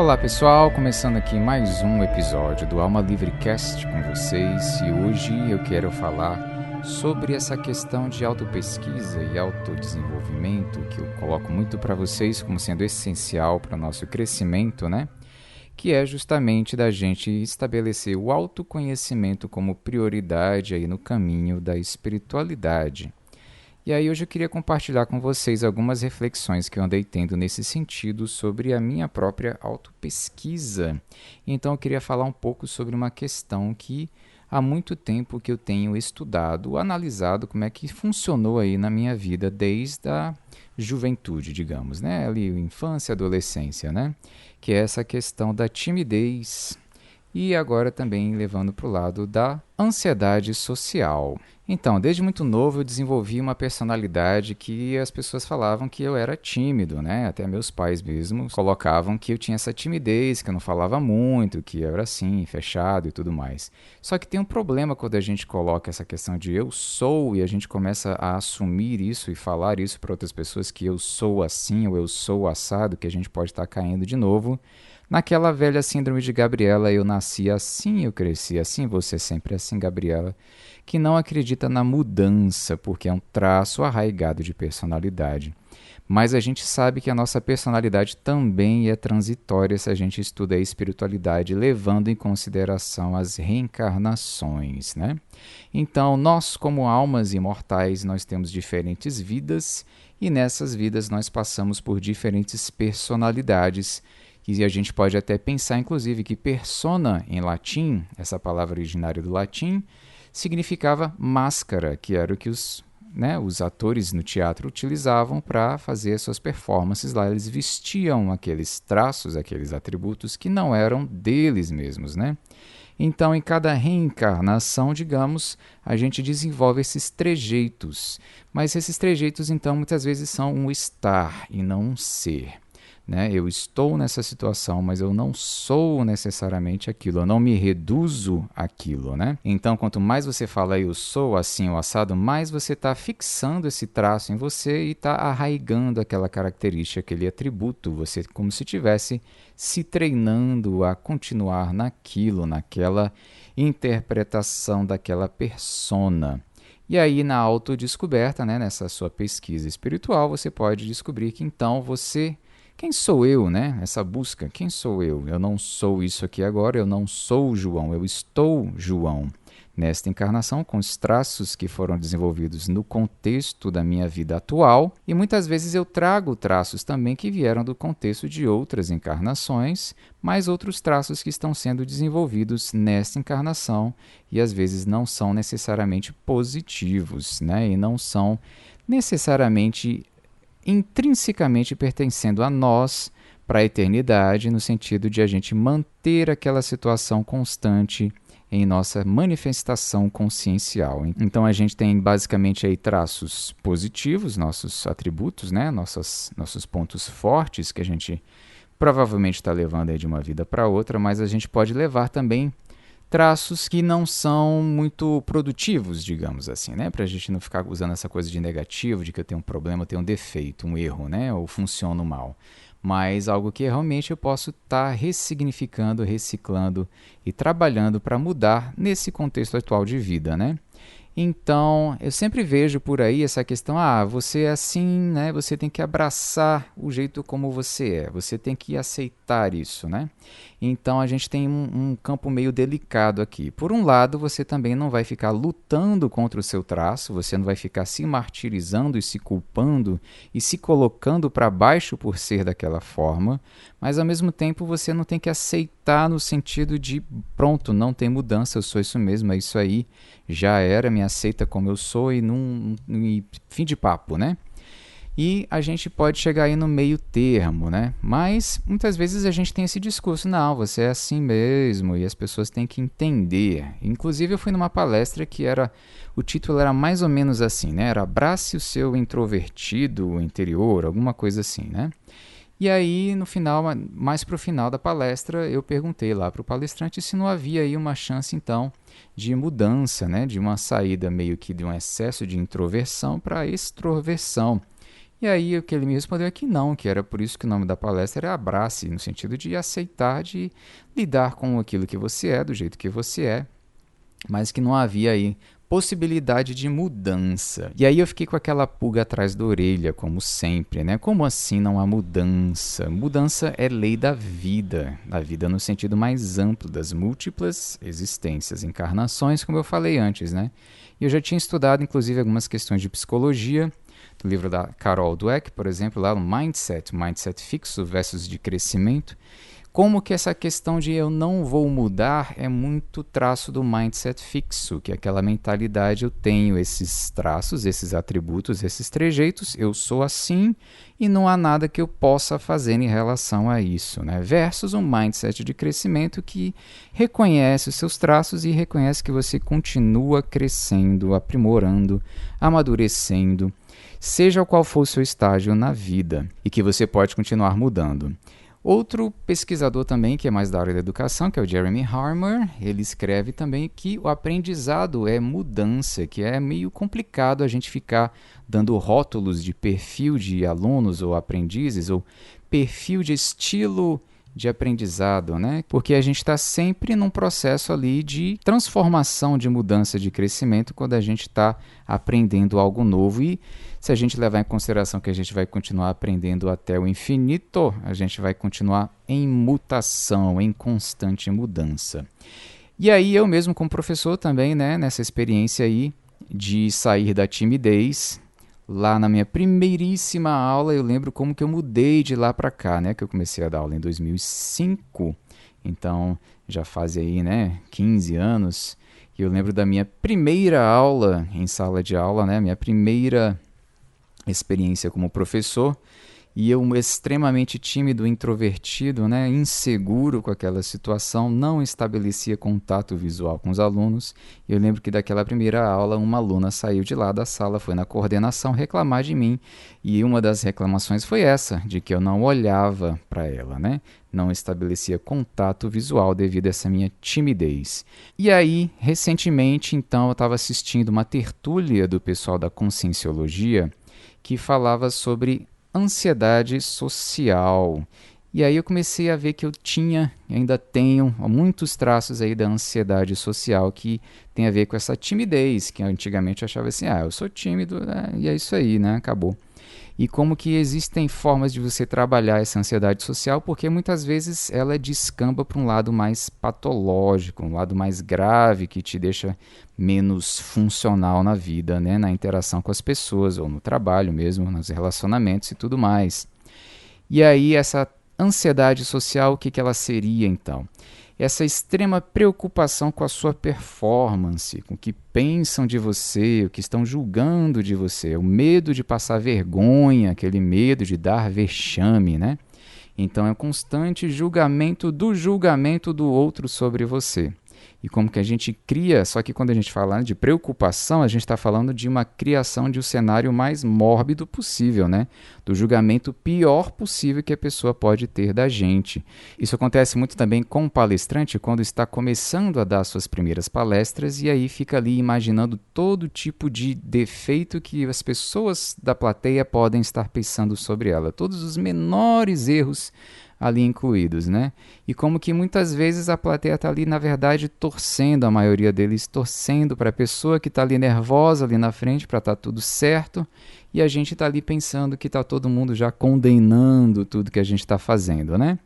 Olá pessoal, começando aqui mais um episódio do Alma Livre Cast com vocês, e hoje eu quero falar sobre essa questão de autopesquisa e autodesenvolvimento que eu coloco muito para vocês como sendo essencial para o nosso crescimento, né? Que é justamente da gente estabelecer o autoconhecimento como prioridade aí no caminho da espiritualidade. E aí hoje eu queria compartilhar com vocês algumas reflexões que eu andei tendo nesse sentido sobre a minha própria autopesquisa. Então eu queria falar um pouco sobre uma questão que há muito tempo que eu tenho estudado, analisado como é que funcionou aí na minha vida desde a juventude, digamos, né? Ali, infância, adolescência, né? Que é essa questão da timidez e agora também levando para o lado da ansiedade social. Então, desde muito novo eu desenvolvi uma personalidade que as pessoas falavam que eu era tímido, né? Até meus pais mesmo colocavam que eu tinha essa timidez, que eu não falava muito, que eu era assim, fechado e tudo mais. Só que tem um problema quando a gente coloca essa questão de eu sou e a gente começa a assumir isso e falar isso para outras pessoas que eu sou assim ou eu sou assado, que a gente pode estar caindo de novo naquela velha síndrome de Gabriela, eu nasci assim, eu cresci assim, você sempre assim, Gabriela, que não acredita na mudança, porque é um traço arraigado de personalidade. Mas a gente sabe que a nossa personalidade também é transitória se a gente estuda a espiritualidade, levando em consideração as reencarnações, né? Então, nós como almas imortais, nós temos diferentes vidas, e nessas vidas nós passamos por diferentes personalidades, e a gente pode até pensar, inclusive, que persona, em latim, essa palavra originária do latim, significava máscara, que era o que os atores no teatro utilizavam para fazer suas performances lá. Eles vestiam aqueles traços, aqueles atributos que não eram deles mesmos, né? Então, em cada reencarnação, digamos, a gente desenvolve esses trejeitos. Mas esses trejeitos, então, muitas vezes são um estar e não um ser. Né? Eu estou nessa situação, mas eu não sou necessariamente aquilo, eu não me reduzo àquilo, né? Então, quanto mais você fala eu sou assim ou assado, mais você está fixando esse traço em você e está arraigando aquela característica, aquele atributo, você como se estivesse se treinando a continuar naquilo, naquela interpretação daquela persona. E aí, na autodescoberta, né, nessa sua pesquisa espiritual, você pode descobrir que então você... Quem sou eu, né? Essa busca, quem sou eu? Eu não sou isso aqui agora, eu não sou João, eu estou João. Nesta encarnação, com os traços que foram desenvolvidos no contexto da minha vida atual, e muitas vezes eu trago traços também que vieram do contexto de outras encarnações, mas outros traços que estão sendo desenvolvidos nesta encarnação, e às vezes não são necessariamente positivos, né? E não são necessariamente intrinsecamente pertencendo a nós para a eternidade, no sentido de a gente manter aquela situação constante em nossa manifestação consciencial. Então a gente tem basicamente aí traços positivos, nossos atributos, né? nossos pontos fortes que a gente provavelmente está levando aí de uma vida para outra, mas a gente pode levar também traços que não são muito produtivos, digamos assim, né? Para a gente não ficar usando essa coisa de negativo, de que eu tenho um problema, eu tenho um defeito, um erro, né? Ou funciono mal. Mas algo que realmente eu posso estar ressignificando, reciclando e trabalhando para mudar nesse contexto atual de vida, né? Então, eu sempre vejo por aí essa questão, você é assim, né? Você tem que abraçar o jeito como você é, você tem que aceitar isso, né? Então, a gente tem um campo meio delicado aqui. Por um lado, você também não vai ficar lutando contra o seu traço, você não vai ficar se martirizando e se culpando e se colocando para baixo por ser daquela forma, mas ao mesmo tempo você não tem que aceitar no sentido de, pronto, não tem mudança, eu sou isso mesmo, é isso aí, já era, me aceita como eu sou e fim de papo, né? E a gente pode chegar aí no meio termo, né? Mas muitas vezes a gente tem esse discurso, não, você é assim mesmo, e as pessoas têm que entender. Inclusive eu fui numa palestra que o título era mais ou menos assim, né? Era Abrace o seu introvertido interior, alguma coisa assim, né? E aí, no final, mais para o final da palestra, eu perguntei lá para o palestrante se não havia aí uma chance, então, de mudança, né? De uma saída meio que de um excesso de introversão para extroversão. E aí o que ele me respondeu é que não, que era por isso que o nome da palestra era Abrace, no sentido de aceitar, de lidar com aquilo que você é, do jeito que você é, mas que não havia aí possibilidade de mudança. E aí eu fiquei com aquela pulga atrás da orelha, como sempre, né? Como assim não há mudança? Mudança é lei da vida no sentido mais amplo das múltiplas existências, encarnações, como eu falei antes, né? E eu já tinha estudado, inclusive, algumas questões de psicologia, do livro da Carol Dweck, por exemplo, lá no Mindset fixo versus de crescimento, como que essa questão de eu não vou mudar é muito traço do mindset fixo, que é aquela mentalidade, eu tenho esses traços, esses atributos, esses trejeitos, eu sou assim e não há nada que eu possa fazer em relação a isso, né? Versus um mindset de crescimento que reconhece os seus traços e reconhece que você continua crescendo, aprimorando, amadurecendo, seja qual for o seu estágio na vida, e que você pode continuar mudando. Outro pesquisador também, que é mais da área da educação, que é o Jeremy Harmer, ele escreve também que o aprendizado é mudança, que é meio complicado a gente ficar dando rótulos de perfil de alunos ou aprendizes, ou perfil de estilo de aprendizado, né? Porque a gente está sempre num processo ali de transformação, de mudança, de crescimento, quando a gente está aprendendo algo novo. E se a gente levar em consideração que a gente vai continuar aprendendo até o infinito, a gente vai continuar em mutação, em constante mudança. E aí eu mesmo como professor também, né, nessa experiência aí de sair da timidez, lá na minha primeiríssima aula, eu lembro como que eu mudei de lá para cá, né? Que eu comecei a dar aula em 2005, então já faz aí, né, 15 anos. E eu lembro da minha primeira aula em sala de aula, né? Minha primeira experiência como professor. E eu extremamente tímido, introvertido, né, inseguro com aquela situação, não estabelecia contato visual com os alunos. Eu lembro que daquela primeira aula, uma aluna saiu de lá da sala, foi na coordenação reclamar de mim, e uma das reclamações foi essa, de que eu não olhava para ela, né? Não estabelecia contato visual devido a essa minha timidez. E aí, recentemente, então, eu estava assistindo uma tertúlia do pessoal da Conscienciologia que falava sobre ansiedade social. E aí eu comecei a ver que eu tinha, ainda tenho, muitos traços aí da ansiedade social que tem a ver com essa timidez, que antigamente eu achava assim, eu sou tímido, né? E é isso aí, né? Acabou. E como que existem formas de você trabalhar essa ansiedade social, porque muitas vezes ela descamba para um lado mais patológico, um lado mais grave, que te deixa menos funcional na vida, né? Na interação com as pessoas, ou no trabalho mesmo, nos relacionamentos e tudo mais. E aí essa ansiedade social, o que ela seria então? Essa extrema preocupação com a sua performance, com o que pensam de você, o que estão julgando de você, o medo de passar vergonha, aquele medo de dar vexame, né? Então é um constante julgamento do outro sobre você. E como que a gente cria, só que quando a gente fala de preocupação, a gente está falando de uma criação de um cenário mais mórbido possível, né? Do julgamento pior possível que a pessoa pode ter da gente. Isso acontece muito também com o palestrante quando está começando a dar suas primeiras palestras e aí fica ali imaginando todo tipo de defeito que as pessoas da plateia podem estar pensando sobre ela, todos os menores erros ali incluídos, né? E como que muitas vezes a plateia está ali, na verdade, torcendo, a maioria deles torcendo para a pessoa que está ali nervosa ali na frente para estar tudo certo, e a gente está ali pensando que está todo mundo já condenando tudo que a gente está fazendo, né?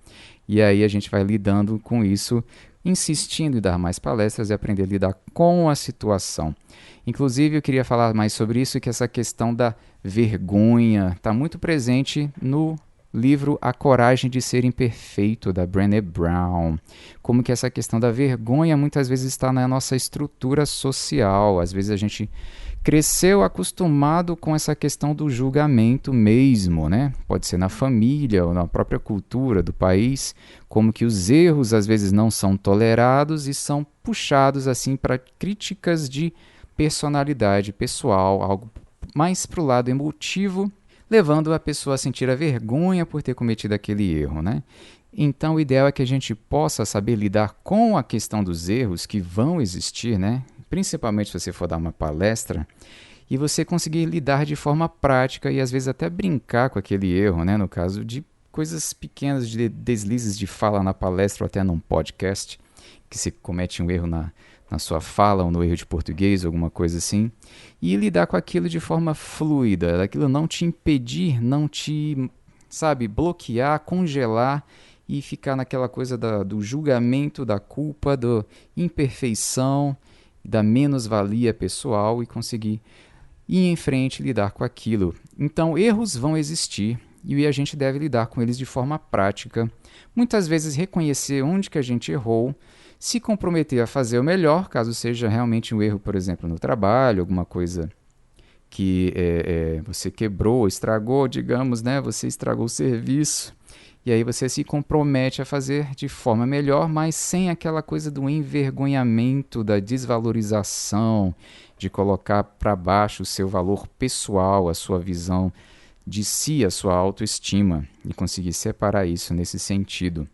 E aí a gente vai lidando com isso, insistindo em dar mais palestras e aprender a lidar com a situação. Inclusive, eu queria falar mais sobre isso, que essa questão da vergonha está muito presente no livro A Coragem de Ser Imperfeito, da Brené Brown. Como que essa questão da vergonha muitas vezes está na nossa estrutura social. Às vezes a gente cresceu acostumado com essa questão do julgamento mesmo, né? Pode ser na família ou na própria cultura do país, como que os erros às vezes não são tolerados e são puxados assim para críticas de personalidade pessoal, algo mais para o lado emotivo, levando a pessoa a sentir a vergonha por ter cometido aquele erro, né? Então, o ideal é que a gente possa saber lidar com a questão dos erros que vão existir, né? Principalmente se você for dar uma palestra, e você conseguir lidar de forma prática e às vezes até brincar com aquele erro, né? No caso de coisas pequenas, de deslizes de fala na palestra ou até num podcast, que você comete um erro na sua fala ou no erro de português, alguma coisa assim, e lidar com aquilo de forma fluida, aquilo não te impedir, não te, sabe, bloquear, congelar e ficar naquela coisa do julgamento, da culpa, da imperfeição, da menos-valia pessoal e conseguir ir em frente e lidar com aquilo. Então, erros vão existir e a gente deve lidar com eles de forma prática. Muitas vezes reconhecer onde que a gente errou, se comprometer a fazer o melhor, caso seja realmente um erro, por exemplo, no trabalho, alguma coisa que você quebrou, estragou, digamos, né? Você estragou o serviço. E aí você se compromete a fazer de forma melhor, mas sem aquela coisa do envergonhamento, da desvalorização, de colocar para baixo o seu valor pessoal, a sua visão de si, a sua autoestima, e conseguir separar isso nesse sentido.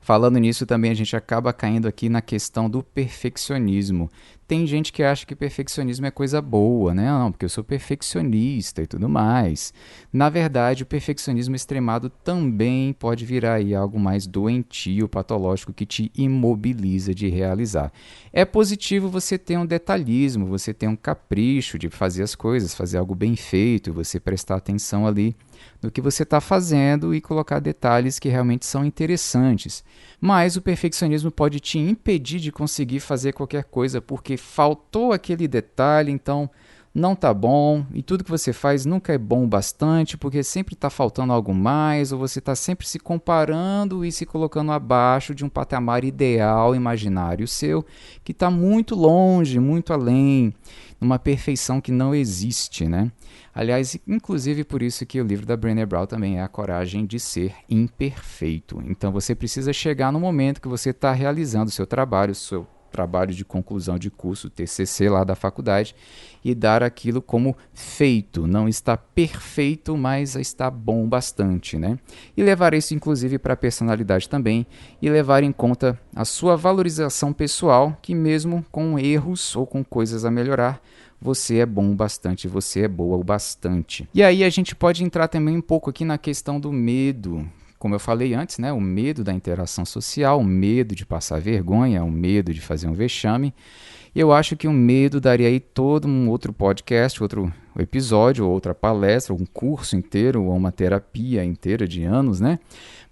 Falando nisso também a gente acaba caindo aqui na questão do perfeccionismo. Tem gente que acha que perfeccionismo é coisa boa, né? Não, porque eu sou perfeccionista e tudo mais. Na verdade, o perfeccionismo extremado também pode virar aí algo mais doentio, patológico, que te imobiliza de realizar. É positivo você ter um detalhismo, você ter um capricho de fazer as coisas, fazer algo bem feito, você prestar atenção ali no que você está fazendo e colocar detalhes que realmente são interessantes. Mas o perfeccionismo pode te impedir de conseguir fazer qualquer coisa porque faltou aquele detalhe, então não está bom, e tudo que você faz nunca é bom o bastante porque sempre está faltando algo mais, ou você está sempre se comparando e se colocando abaixo de um patamar ideal imaginário seu, que está muito longe, muito além, uma perfeição que não existe, né? Aliás, inclusive por isso que o livro da Brené Brown também é a coragem de ser imperfeito. Então você precisa chegar no momento que você está realizando o seu trabalho de conclusão de curso, TCC lá da faculdade, e dar aquilo como feito. Não está perfeito, mas está bom bastante, né? E levar isso inclusive para a personalidade também, e levar em conta a sua valorização pessoal, que mesmo com erros ou com coisas a melhorar, você é bom o bastante, você é boa o bastante. E aí a gente pode entrar também um pouco aqui na questão do medo. Como eu falei antes, né, o medo da interação social, o medo de passar vergonha, o medo de fazer um vexame. Eu acho que o medo daria aí todo um outro podcast, outro episódio, outra palestra, um curso inteiro, ou uma terapia inteira de anos, né?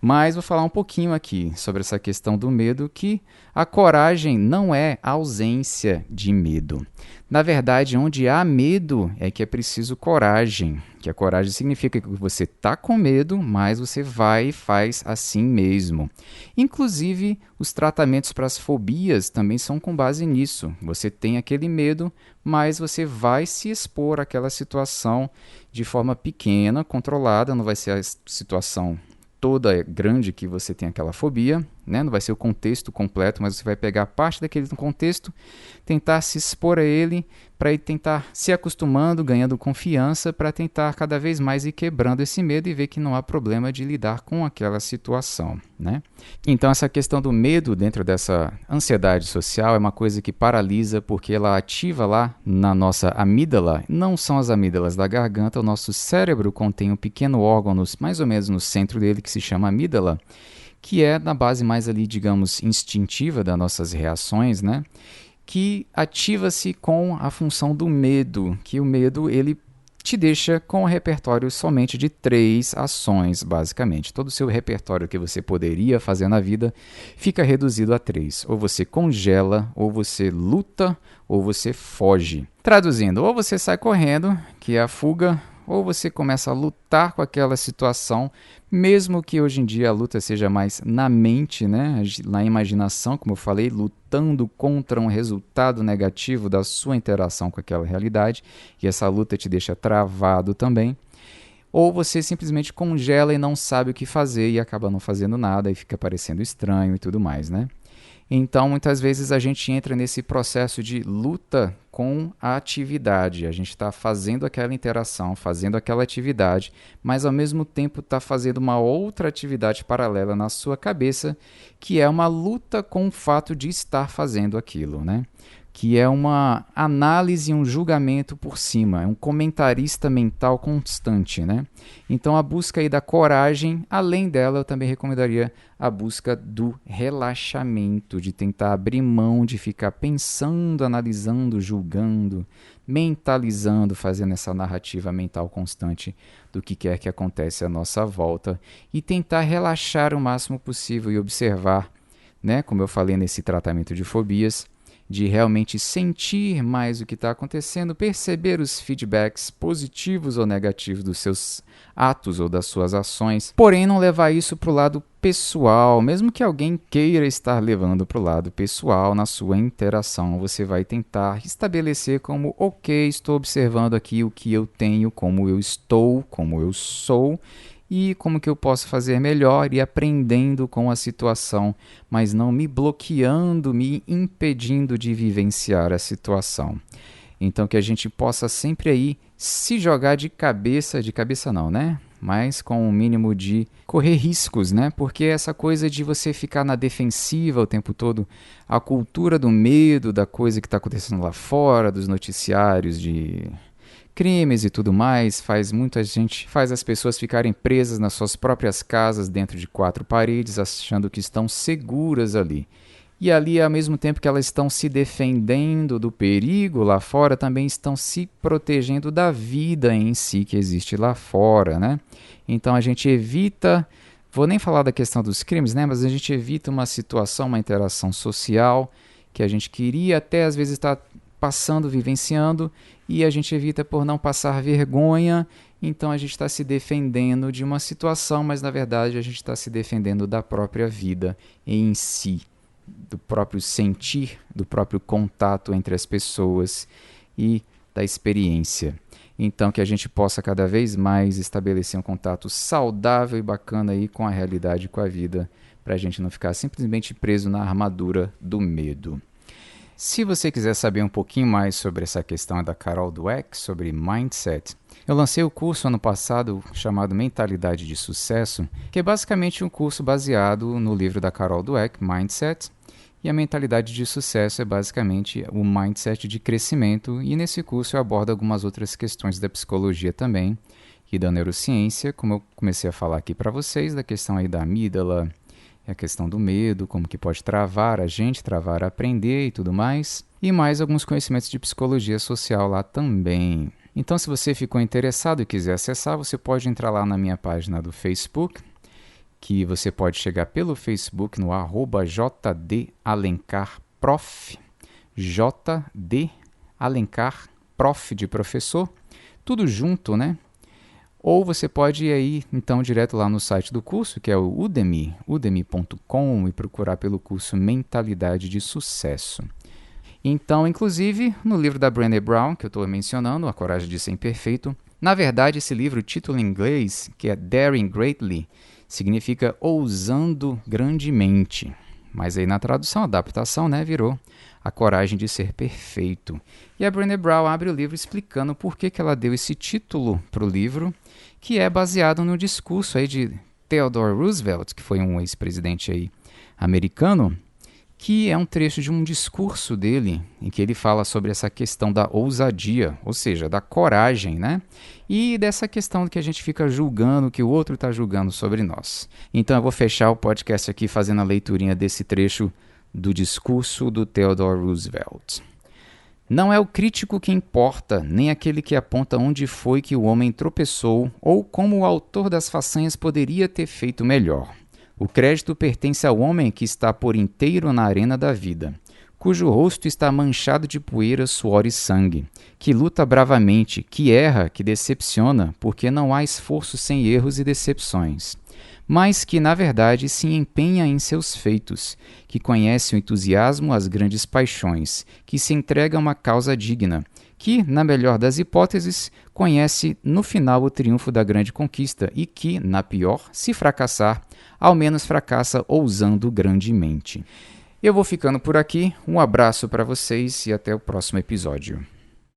Mas vou falar um pouquinho aqui sobre essa questão do medo, que a coragem não é ausência de medo. Na verdade, onde há medo é que é preciso coragem. Que a coragem significa que você está com medo, mas você vai e faz assim mesmo. Inclusive, os tratamentos para as fobias também são com base nisso. Você tem aquele medo, mas você vai se expor àquela situação de forma pequena, controlada, não vai ser a situação toda grande que você tem aquela fobia, né? Não vai ser o contexto completo, mas você vai pegar parte daquele contexto, tentar se expor a ele, para ir tentar se acostumando, ganhando confiança, para tentar cada vez mais ir quebrando esse medo e ver que não há problema de lidar com aquela situação, né? Então essa questão do medo dentro dessa ansiedade social é uma coisa que paralisa, porque ela ativa lá na nossa amígdala. Não são as amígdalas da garganta, o nosso cérebro contém um pequeno órgão mais ou menos no centro dele que se chama amígdala, que é na base mais ali, digamos, instintiva das nossas reações, né? Que ativa-se com a função do medo, que o medo ele te deixa com um repertório somente de 3 ações, basicamente. Todo o seu repertório que você poderia fazer na vida fica reduzido a 3. Ou você congela, ou você luta, ou você foge. Traduzindo, ou você sai correndo, que é a fuga, ou você começa a lutar com aquela situação, mesmo que hoje em dia a luta seja mais na mente, né? Na imaginação, como eu falei, lutando contra um resultado negativo da sua interação com aquela realidade, e essa luta te deixa travado também. Ou você simplesmente congela e não sabe o que fazer e acaba não fazendo nada e fica parecendo estranho e tudo mais, né? Então, muitas vezes a gente entra nesse processo de luta com a atividade. A gente está fazendo aquela interação, fazendo aquela atividade, mas ao mesmo tempo está fazendo uma outra atividade paralela na sua cabeça, que é uma luta com o fato de estar fazendo aquilo, né? que é uma análise e um julgamento por cima, é um comentarista mental constante, né? Então a busca aí da coragem, além dela, eu também recomendaria a busca do relaxamento, de tentar abrir mão de ficar pensando, analisando, julgando, mentalizando, fazendo essa narrativa mental constante do que quer que acontece à nossa volta e tentar relaxar o máximo possível e observar, né, como eu falei nesse tratamento de fobias, de realmente sentir mais o que está acontecendo, perceber os feedbacks positivos ou negativos dos seus atos ou das suas ações, porém não levar isso para o lado pessoal, mesmo que alguém queira estar levando para o lado pessoal na sua interação, você vai tentar estabelecer como, ok, estou observando aqui o que eu tenho, como eu estou, como eu sou, e como que eu posso fazer melhor e aprendendo com a situação, mas não me bloqueando, me impedindo de vivenciar a situação. Então que a gente possa sempre aí se jogar de cabeça não, né? Mas com o mínimo de correr riscos, né? Porque essa coisa de você ficar na defensiva o tempo todo, a cultura do medo, da coisa que está acontecendo lá fora, dos noticiários de crimes e tudo mais, faz as pessoas ficarem presas nas suas próprias casas, dentro de 4 paredes, achando que estão seguras ali. E ali, ao mesmo tempo que elas estão se defendendo do perigo lá fora, também estão se protegendo da vida em si que existe lá fora, né? Então a gente evita, vou nem falar da questão dos crimes, né? Mas a gente evita uma situação, uma interação social que a gente queria até às vezes estar passando, vivenciando, e a gente evita por não passar vergonha, então a gente está se defendendo de uma situação, mas na verdade a gente está se defendendo da própria vida em si, do próprio sentir, do próprio contato entre as pessoas e da experiência. Então que a gente possa cada vez mais estabelecer um contato saudável e bacana aí com a realidade, com a vida, para a gente não ficar simplesmente preso na armadura do medo. Se você quiser saber um pouquinho mais sobre essa questão da Carol Dweck, sobre mindset, eu lancei o curso ano passado chamado Mentalidade de Sucesso, que é basicamente um curso baseado no livro da Carol Dweck, Mindset, e a mentalidade de sucesso é basicamente o mindset de crescimento, e nesse curso eu abordo algumas outras questões da psicologia também, e da neurociência, como eu comecei a falar aqui para vocês, da questão aí da amígdala, a questão do medo, como que pode travar a gente, travar a aprender e tudo mais. E mais alguns conhecimentos de psicologia social lá também. Então, se você ficou interessado e quiser acessar, você pode entrar lá na minha página do Facebook, que você pode chegar pelo Facebook no @JDAlencarProf, JD Alencar, prof de professor, tudo junto, né? Ou você pode ir aí, então, direto lá no site do curso, que é o Udemy, udemy.com, e procurar pelo curso Mentalidade de Sucesso. Então, inclusive, no livro da Brené Brown, que eu estou mencionando, A Coragem de Ser Imperfeito, na verdade, esse livro, o título em inglês, que é Daring Greatly, significa Ousando Grandemente. Mas aí na tradução, adaptação, né, virou A Coragem de Ser Perfeito. E a Brené Brown abre o livro explicando por que ela deu esse título para o livro, que é baseado no discurso aí de Theodore Roosevelt, que foi um ex-presidente aí americano, que é um trecho de um discurso dele, em que ele fala sobre essa questão da ousadia, ou seja, da coragem, né? E dessa questão que a gente fica julgando, que o outro está julgando sobre nós. Então eu vou fechar o podcast aqui fazendo a leiturinha desse trecho do discurso do Theodore Roosevelt. Não é o crítico que importa, nem aquele que aponta onde foi que o homem tropeçou ou como o autor das façanhas poderia ter feito melhor. O crédito pertence ao homem que está por inteiro na arena da vida, cujo rosto está manchado de poeira, suor e sangue, que luta bravamente, que erra, que decepciona, porque não há esforço sem erros e decepções, mas que, na verdade, se empenha em seus feitos, que conhece o entusiasmo, as grandes paixões, que se entrega a uma causa digna, que, na melhor das hipóteses, conhece no final o triunfo da grande conquista e que, na pior, se fracassar, ao menos fracassa ousando grandemente. Eu vou ficando por aqui, um abraço para vocês e até o próximo episódio.